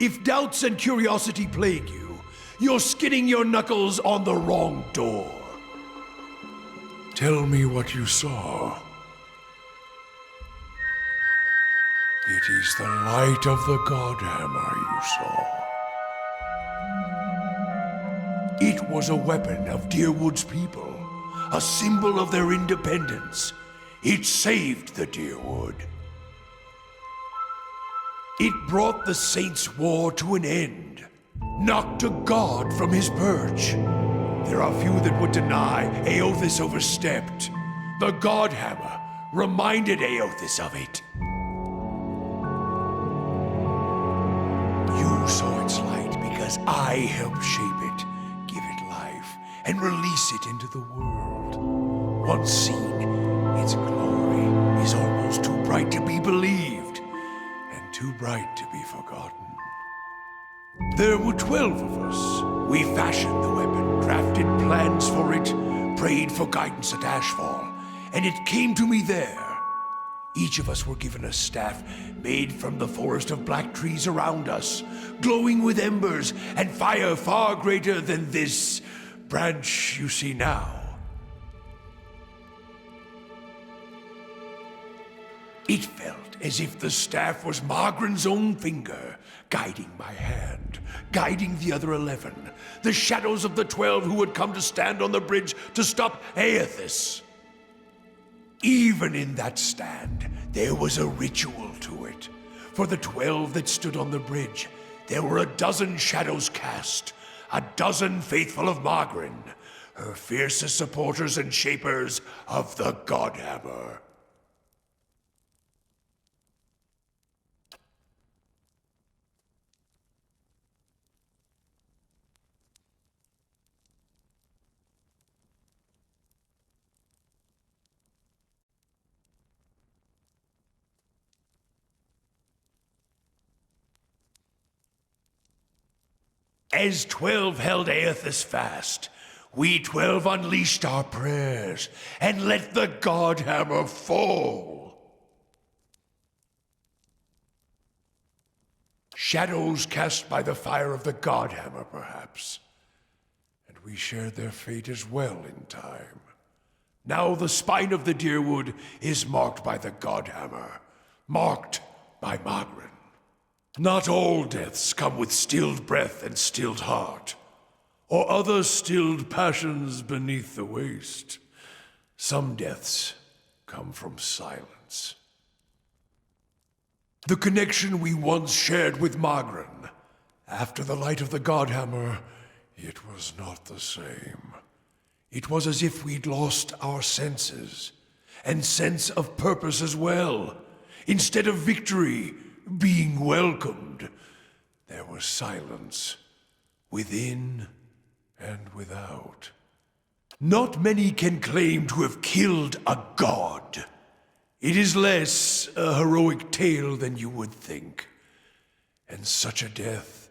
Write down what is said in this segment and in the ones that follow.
If doubts and curiosity plague you, you're skinning your knuckles on the wrong door. Tell me what you saw. It is the light of the Godhammer you saw. It was a weapon of Deerwood's people, a symbol of their independence. It saved the Deerwood. It brought the Saints' War to an end, knocked a god from his perch. There are few that would deny Eothas overstepped. The Godhammer reminded Eothas of it. You saw its light because I helped shape it, give it life, and release it into the world. Once seen, its glory is almost too bright to be believed, and too bright to be forgotten. There were 12 of us. We fashioned the weapon, crafted plans for it, prayed for guidance at Ashfall, and it came to me there. Each of us were given a staff made from the forest of black trees around us, glowing with embers and fire far greater than this branch you see now. It felt as if the staff was Margaren's own finger, guiding my hand, guiding the other 11, the shadows of the 12 who had come to stand on the bridge to stop Eothas. Even in that stand, there was a ritual to it. For the 12 that stood on the bridge, there were a dozen shadows cast, a dozen faithful of Margaren, her fiercest supporters and shapers of the Godhammer. As 12 held Eothas fast, we 12 unleashed our prayers and let the Godhammer fall. Shadows cast by the fire of the Godhammer, perhaps. And we shared their fate as well in time. Now the spine of the Deerwood is marked by the Godhammer, marked by Margaret. Not all deaths come with stilled breath and stilled heart, or other stilled passions beneath the waste. Some deaths come from silence. The connection we once shared with Margaren, after the light of the Godhammer, it was not the same. It was as if we'd lost our senses, and sense of purpose as well. Instead of victory, being welcomed, there was silence, within and without. Not many can claim to have killed a god. It is less a heroic tale than you would think. And such a death,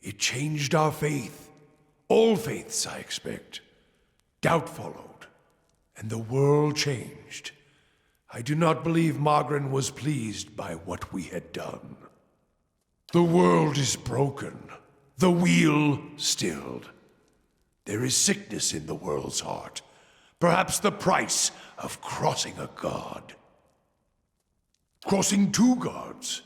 it changed our faith. All faiths, I expect. Doubt followed, and the world changed. I do not believe Margaren was pleased by what we had done. The world is broken, the wheel stilled. There is sickness in the world's heart, perhaps the price of crossing a god. Crossing 2 gods,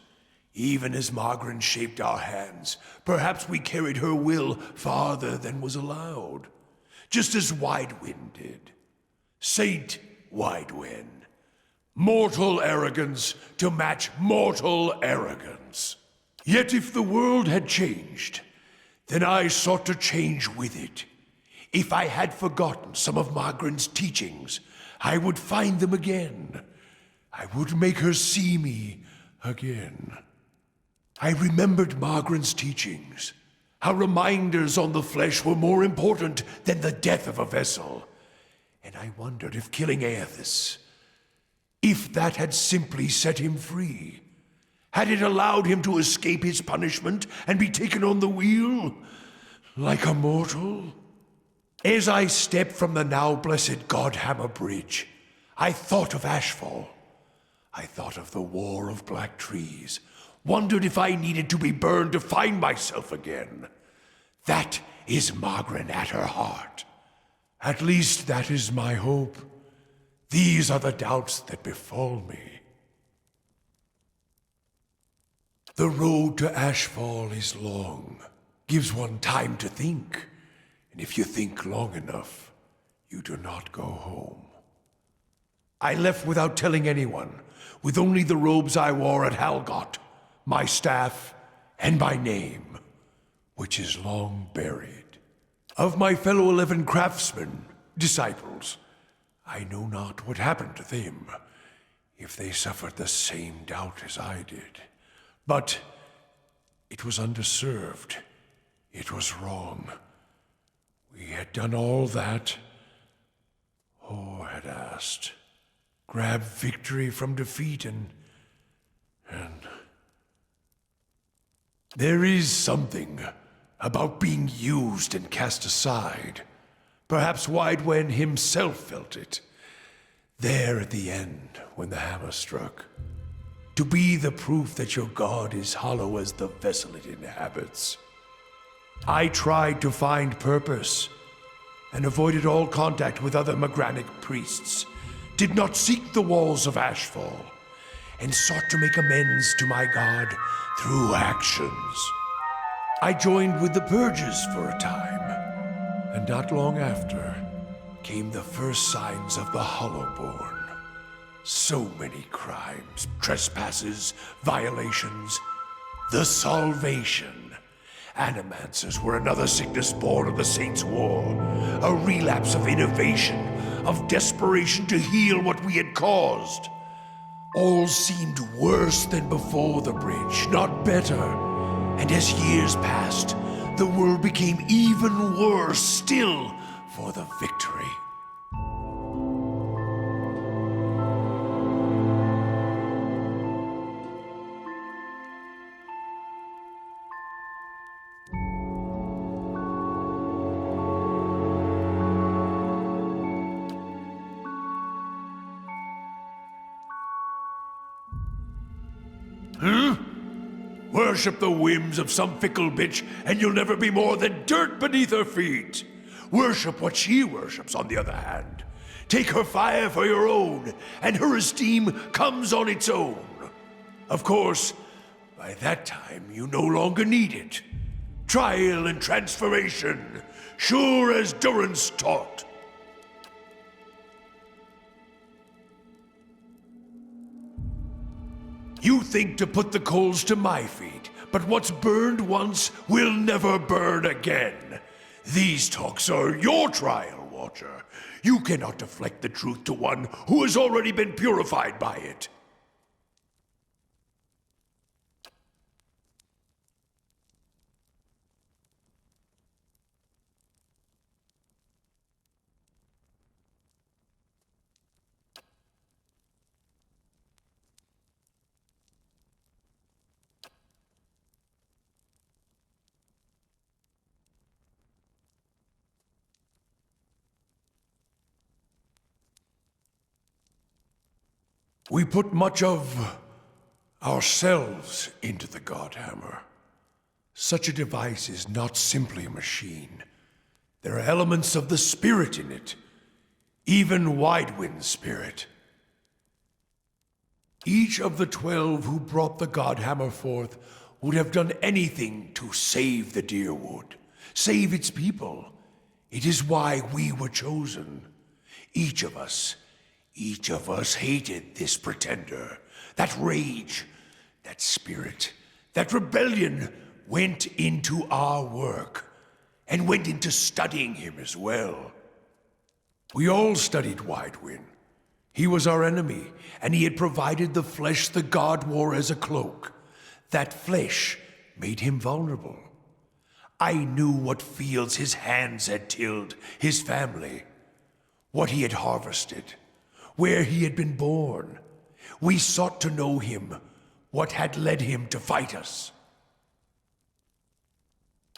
even as Margaren shaped our hands, perhaps we carried her will farther than was allowed, just as Widewind did. Saint Widewind. Mortal arrogance to match mortal arrogance. Yet if the world had changed, then I sought to change with it. If I had forgotten some of Margaren's teachings, I would find them again. I would make her see me again. I remembered Margaren's teachings, how reminders on the flesh were more important than the death of a vessel. And I wondered if killing Eothas, if that had simply set him free, had it allowed him to escape his punishment and be taken on the wheel, like a mortal? As I stepped from the now blessed Godhammer Bridge, I thought of Ashfall. I thought of the War of Black Trees, Wondered if I needed to be burned to find myself again. That is Magren at her heart. At least that is my hope. These are the doubts that befall me. The road to Ashfall is long, gives one time to think, and if you think long enough, you do not go home. I left without telling anyone, with only the robes I wore at Halgot, my staff, and my name, which is long buried. Of my fellow 11 craftsmen, disciples, I know not what happened to them, if they suffered the same doubt as I did. But it was underserved. It was wrong. We had done all that Or had asked. Grab victory from defeat and... There is something about being used and cast aside. Perhaps Widewen himself felt it. There at the end, when the hammer struck. To be the proof that your god is hollow as the vessel it inhabits. I tried to find purpose, and avoided all contact with other Magranic priests. Did not seek the walls of Ashfall, and sought to make amends to my god through actions. I joined with the Purges for a time, and not long after came the first signs of the Hollowborn. So many crimes, trespasses, violations. The Salvation. Animancers were another sickness born of the Saints' War. A relapse of innovation, of desperation to heal what we had caused. All seemed worse than before the bridge, not better. And as years passed, the world became even worse still for the victory. Worship the whims of some fickle bitch, and you'll never be more than dirt beneath her feet. Worship what she worships, on the other hand. Take her fire for your own, and her esteem comes on its own. Of course, by that time, you no longer need it. Trial and transformation, sure as Durance taught. You think to put the coals to my feet, but what's burned once will never burn again. These talks are your trial, Watcher. You cannot deflect the truth to one who has already been purified by it. We put much of ourselves into the Godhammer. Such a device is not simply a machine. There are elements of the spirit in it, even Widewind's spirit. Each of the 12 who brought the Godhammer forth would have done anything to save the Deerwood, save its people. It is why we were chosen. Each of us hated this pretender. That rage, that spirit, that rebellion went into our work, and went into studying him as well. We all studied Widewind. He was our enemy, and he had provided the flesh the god wore as a cloak. That flesh made him vulnerable. I knew what fields his hands had tilled, his family, what he had harvested, where he had been born. We sought to know him, what had led him to fight us.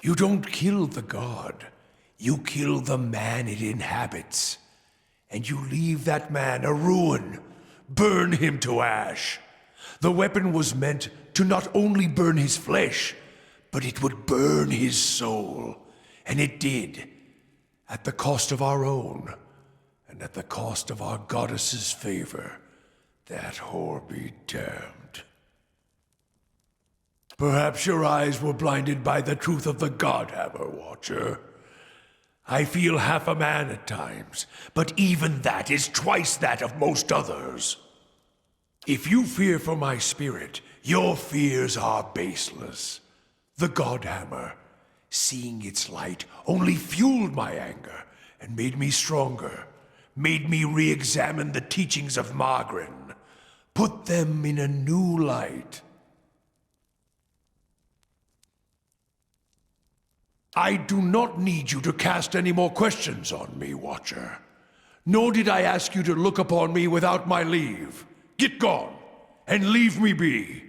You don't kill the god, you kill the man it inhabits. And you leave that man a ruin, burn him to ash. The weapon was meant to not only burn his flesh, but it would burn his soul. And it did, at the cost of our own, and at the cost of our goddess's favor. That whore be damned. Perhaps your eyes were blinded by the truth of the Godhammer, Watcher. I feel half a man at times, but even that is twice that of most others. If you fear for my spirit, your fears are baseless. The Godhammer, seeing its light, only fueled my anger and made me stronger, made me re-examine the teachings of Margren, put them in a new light. I do not need you to cast any more questions on me, Watcher. Nor did I ask you to look upon me without my leave. Get gone, and leave me be.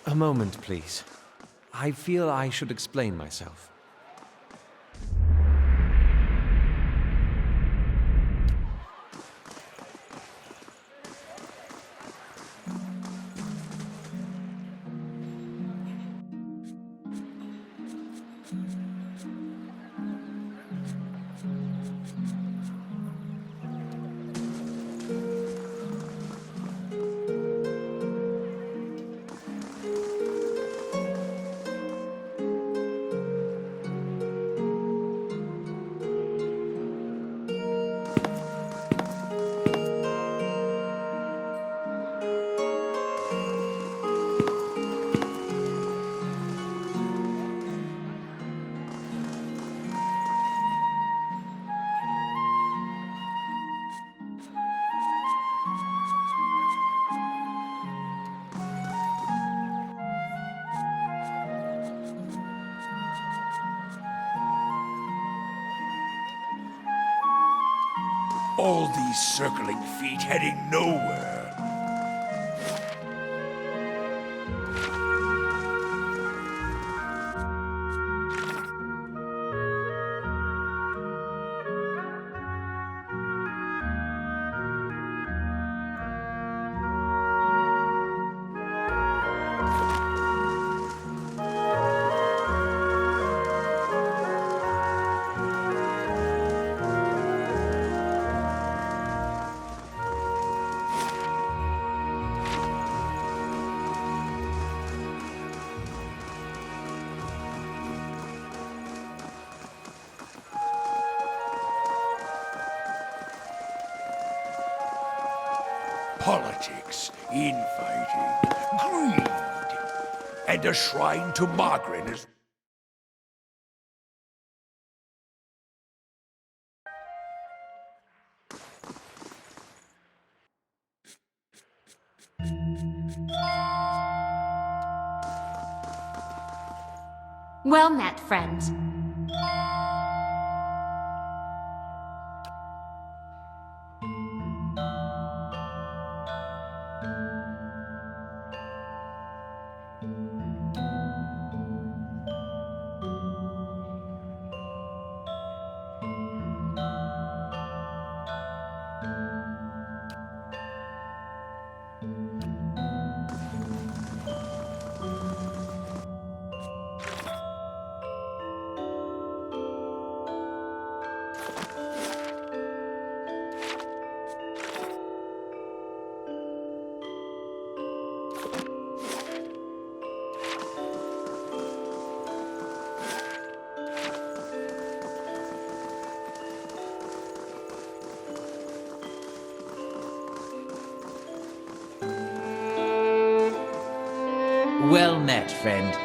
A moment, please. I feel I should explain myself. All these circling feet heading nowhere. Politics, infighting, greed, and a shrine to Margaret is... Well met, friend. Well met, friend.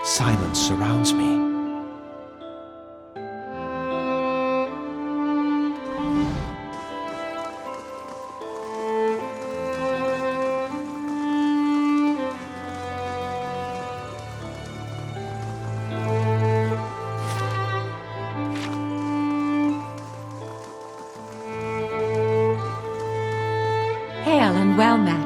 Silence surrounds me. Hail and well met.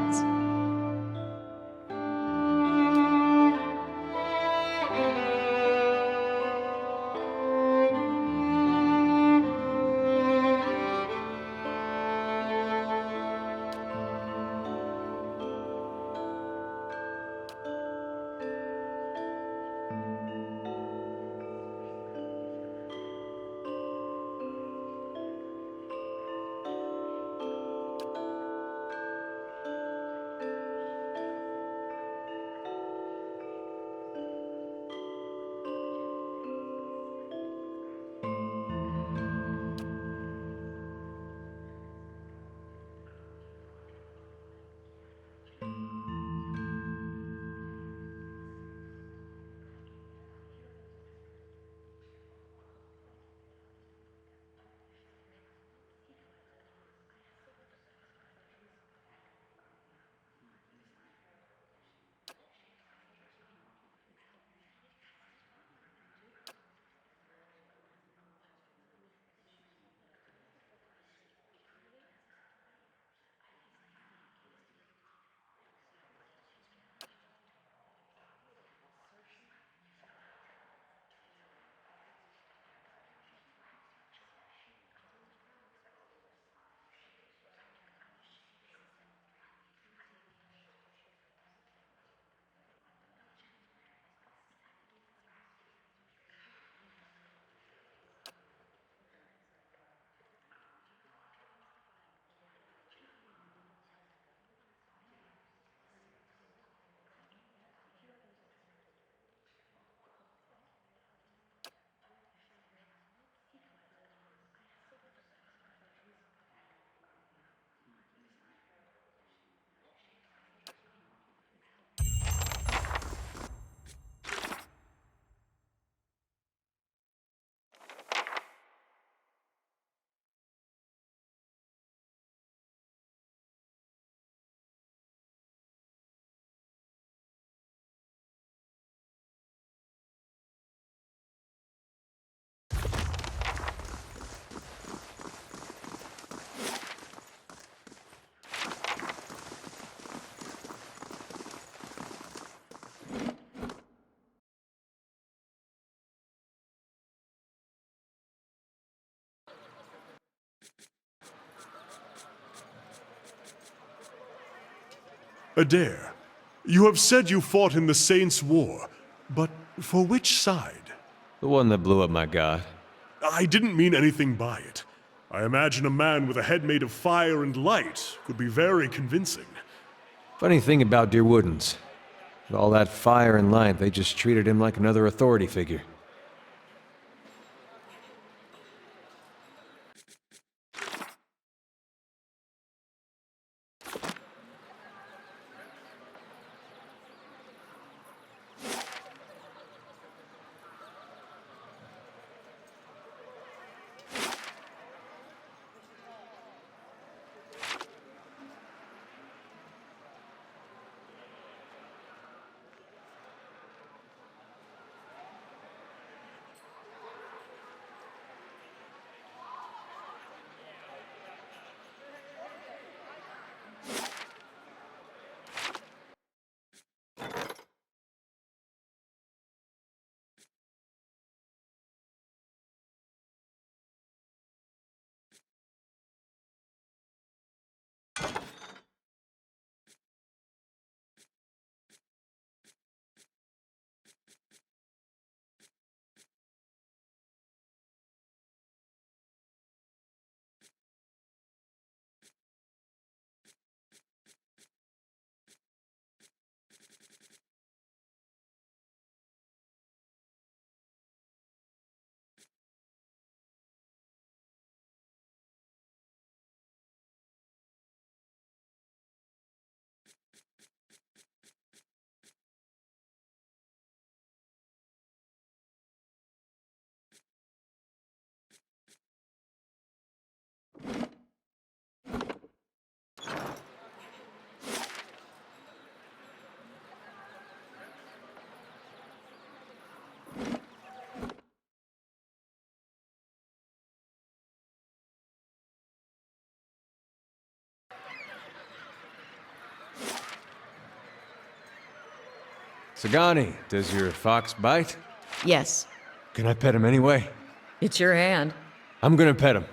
Eder, you have said you fought in the Saints' War, but for which side? The one that blew up my god. I didn't mean anything by it. I imagine a man with a head made of fire and light could be very convincing. Funny thing about Dear Woodens. With all that fire and light, they just treated him like another authority figure. Sagani, does your fox bite? Yes, Can I pet him anyway? it's your hand. I'm gonna pet him.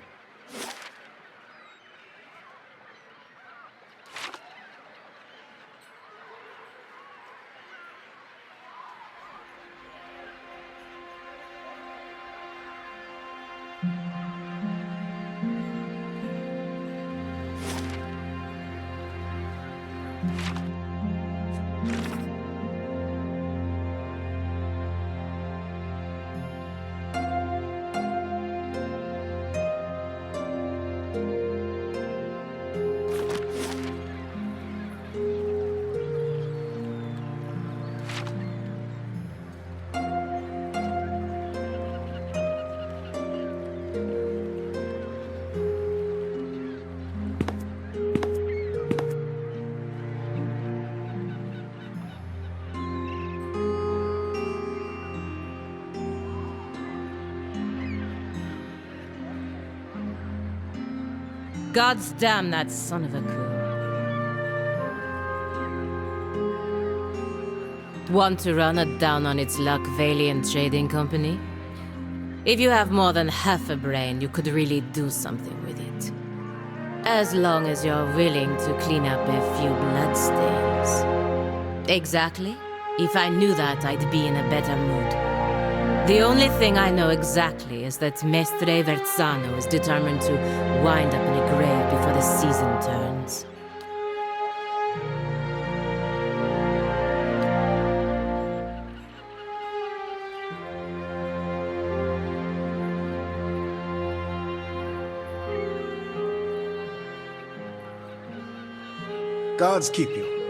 God's damn that son of a coup. Want to run it down on its luck, Valiant Trading Company? If you have more than half a brain, you could really do something with it. As long as you're willing to clean up a few bloodstains. Exactly. If I knew that, I'd be in a better mood. The only thing I know exactly is that Mestre Verzano is determined to wind up in a grave before the season turns. Gods keep you.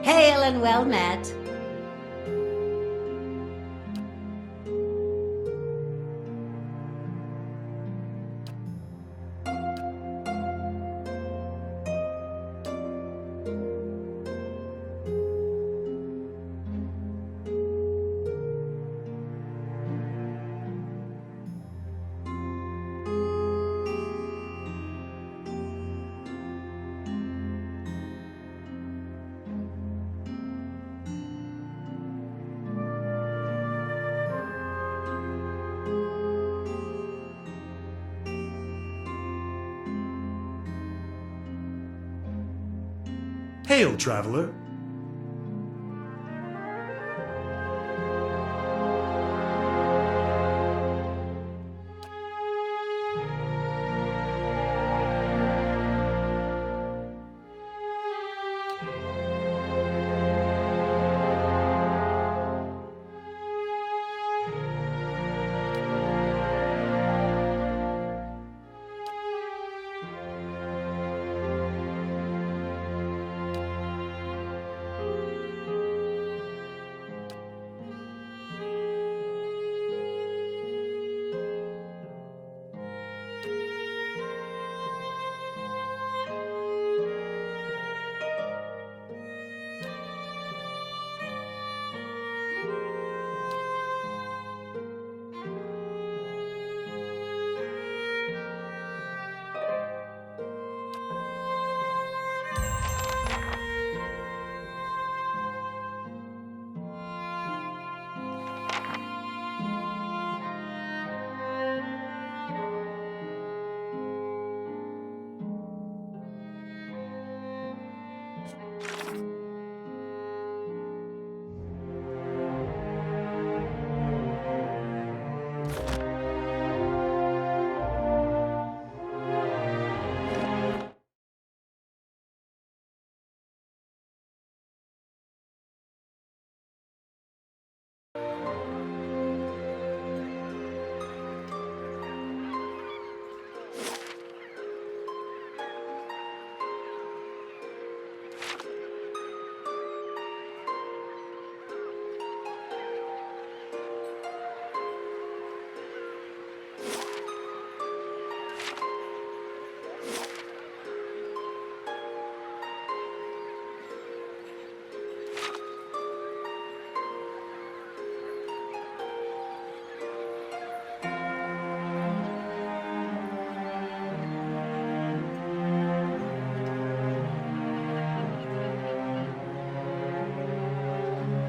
Hail and well met. Hail, traveler.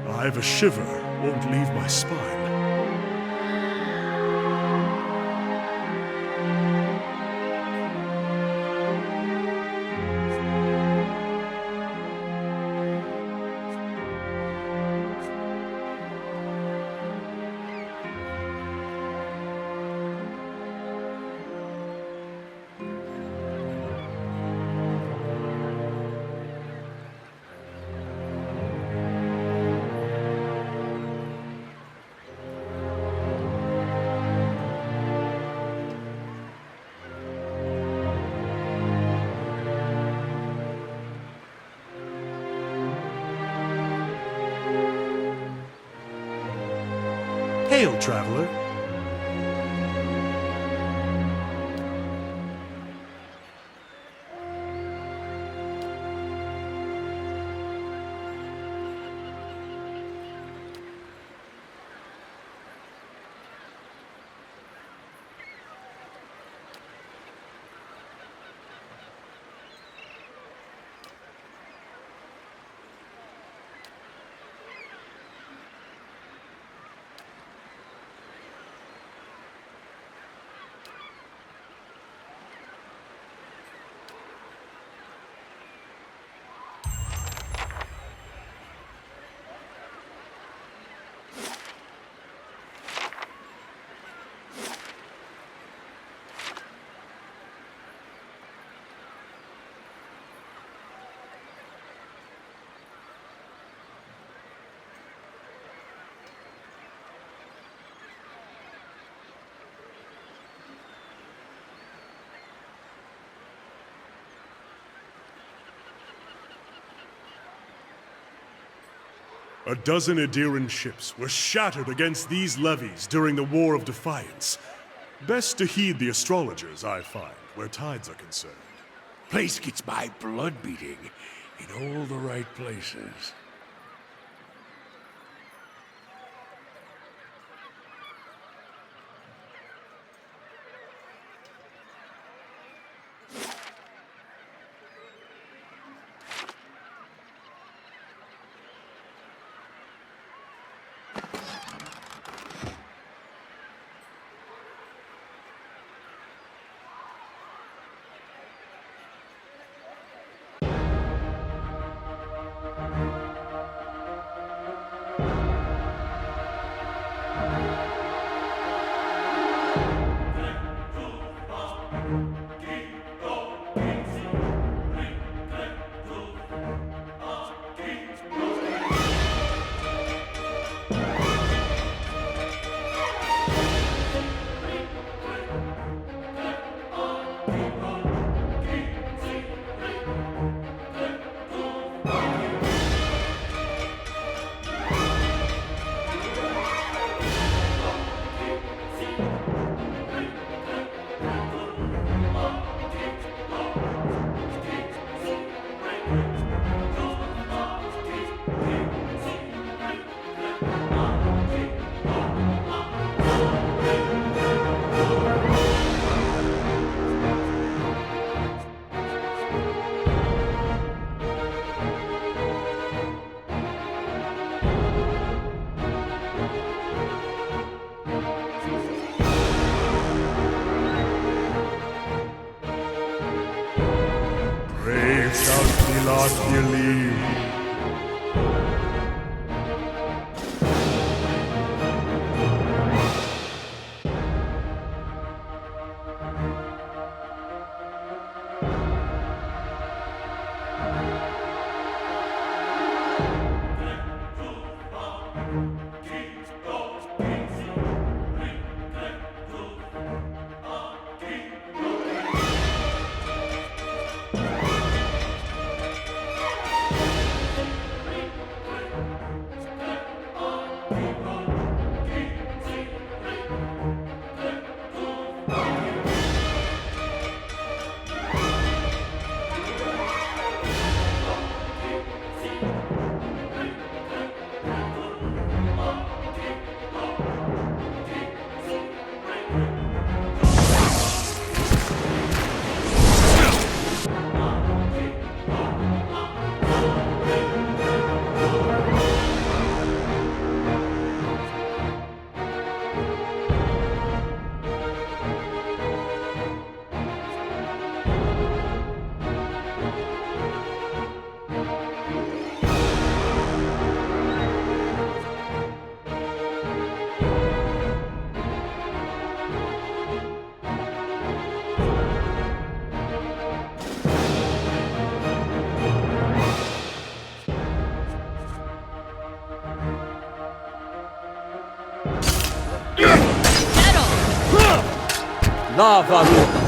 I've a shiver, won't leave my spine. Hail, traveler. A dozen Ederan ships were shattered against these levees during the War of Defiance. Best to heed the astrologers, I find, where tides are concerned. Place gets my blood beating in all the right places. Lava room.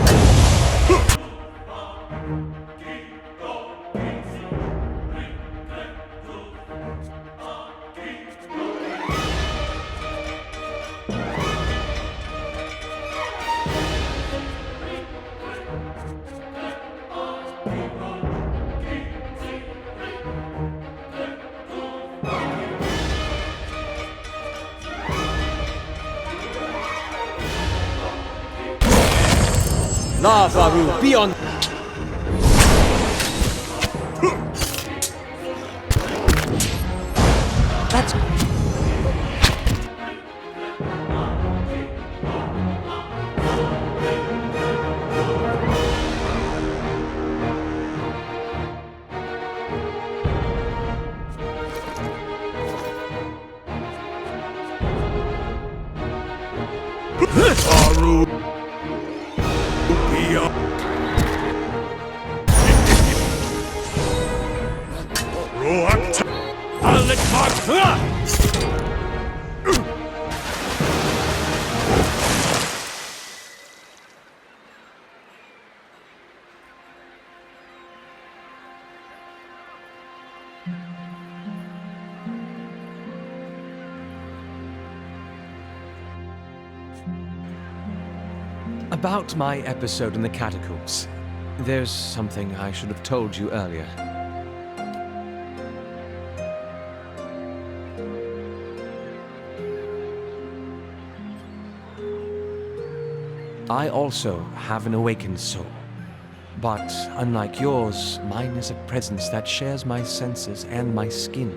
Lava room, be on. That's Aru. I'll let About my episode in the catacombs. There's something I should have told you earlier. I also have an awakened soul. But unlike yours, mine is a presence that shares my senses and my skin,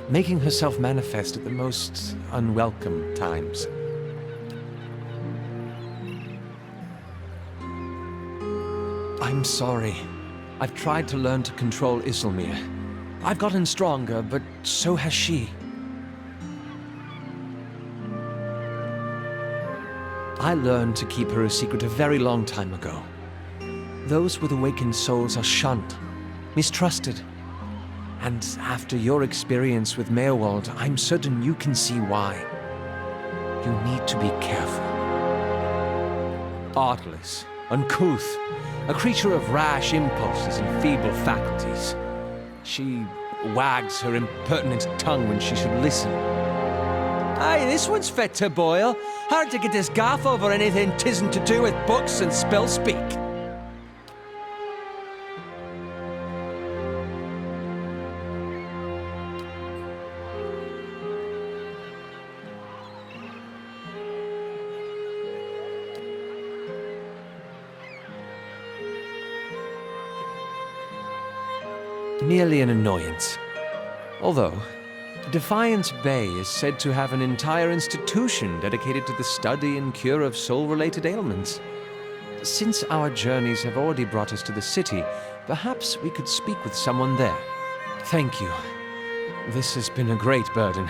making herself manifest at the most unwelcome times. I'm sorry. I've tried to learn to control Isilmir. I've gotten stronger, but so has she. I learned to keep her a secret a very long time ago. Those with awakened souls are shunned, mistrusted. And after your experience with Meowald, I'm certain you can see why. You need to be careful. Artless, uncouth, a creature of rash impulses and feeble faculties. She wags her impertinent tongue when she should listen. Aye, this one's fit to boil. Hard to get this gaff over anything tisn't to do with books and spell speak. Merely an annoyance. Although, Defiance Bay is said to have an entire institution dedicated to the study and cure of soul-related ailments. Since our journeys have already brought us to the city, perhaps we could speak with someone there. Thank you. This has been a great burden.